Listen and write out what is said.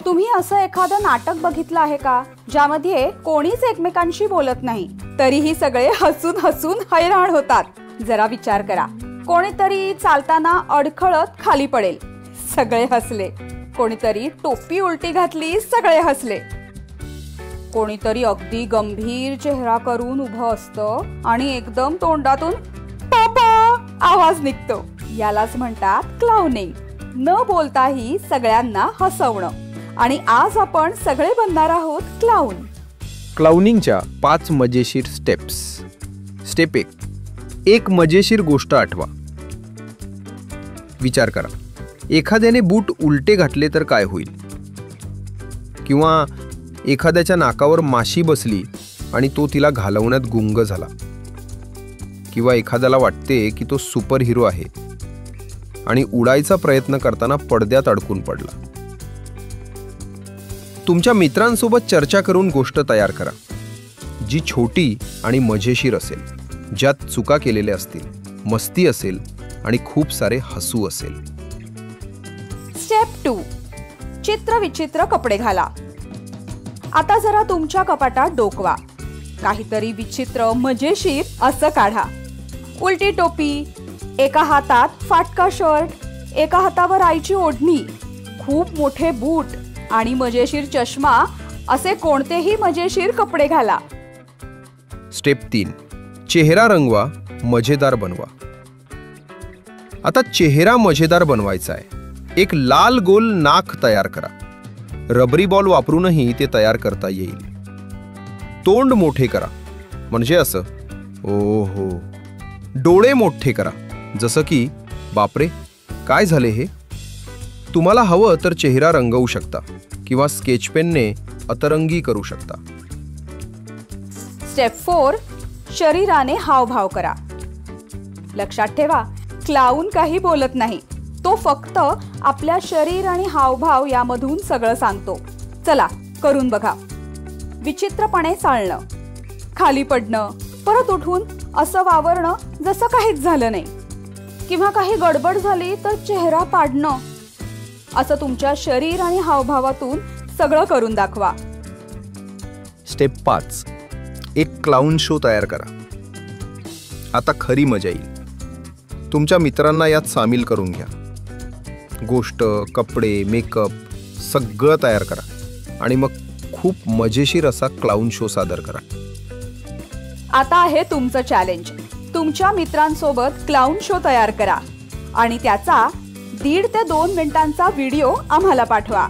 तुम्ही असं एखादं नाटक बघितलं आहे का ज्यामध्ये कोणीच एकमेकांशी बोलत नाही, तरीही सगळे हसून हसून हैराण होतात? जरा विचार करा. कोणीतरी चालताना अडखळत खाली पडेल, सगळे हसले. कोणीतरी टोपी उलटी घातली, सगळे हसले. कोणीतरी अगदी गंभीर चेहरा करून उभं असतं आणि एकदम तोंडातून पापा आवाज निघतो. यालाच म्हणतात क्लाउनिंग. न बोलताही सगळ्यांना हसवणं. आणि आज आपण सगळे बनणार आहोत क्लाउन. क्लाउनिंगच्या 5 मजेशीर स्टेप्स. स्टेप 1. एक मजेशीर गोष्ट आठवा. विचार करा, एखाद्याने बूट उलटे घातले तर काय होईल? किंवा एखाद्याच्या नाकावर माशी बसली आणि तो तिला घालवण्यात गुंग झाला. किंवा एखाद्याला वाटते की तो सुपर हिरो आहे आणि उडायचा प्रयत्न करताना पडद्यात अडकून पडला. तुमच्या मित्रांसोबत चर्चा करून गोष्ट तयार करा, जी छोटी आणि मजेशीर असेल, ज्यात चुका केलेल्या असतील, मस्ती असेल आणि खूप सारे हसू असेल. स्टेप 2. चित्र विचित्र कपडे घाला. आता जरा तुमच्या कपाटात डोकवा. काहीतरी विचित्र मजेशीर असं काढा. उलटी टोपी, एका हातात फाटका शर्ट, एका हातावर आईची ओढणी, खूप मोठे बूट आणि मजेशीर चष्मा असे कोणतेही मजेशीर कपडे घाला. स्टेप 3. चेहरा रंगवा, मजेदार बनवा. आता चेहरा मजेदार बनवायचा आहे. एक लाल गोल नाक तयार करा. रबरी बॉल वापरूनही ते तयार करता येईल. तोंड मोठे करा, म्हणजे असं ओहो. डोळे मोठे करा, जसं की बापरे काय झाले हे. तुम्हाला हवं तर चेहरा रंगवू शकता किंवा स्केच पेनने अतरंगी करू शकता. स्टेप 4. शरीराने हावभाव करा. लक्षात ठेवा, क्लाउन काही बोलत नाही. तो फक्त आपल्या शरीर आणि हावभाव यामधून सगळं सांगतो. चला करून बघा. विचित्रपणे चालणं, खाली पडणं, परत उठून असं वावरणं जसं काहीच झालं नाही. किंवा काही गडबड झाली तर चेहरा पाडणं. असं तुमच्या शरीर आणि हावभावातून सगळं करून दाखवा. स्टेप 5. एक क्लाउन शो तयार करा. आता खरी मजा येईल. तुमच्या मित्रांना यात सामील करून घ्या. गोष्ट, कपडे, मेकअप सगळं तयार करा आणि मग खूप मजेशीर असा क्लाउन शो सादर करा. आता आहे तुमचं चॅलेंज. तुमच्या मित्रांसोबत क्लाउन शो तयार करा आणि त्याचा 1.5 ते 2 मिनिटांचा व्हिडिओ आम्हाला पाठवा.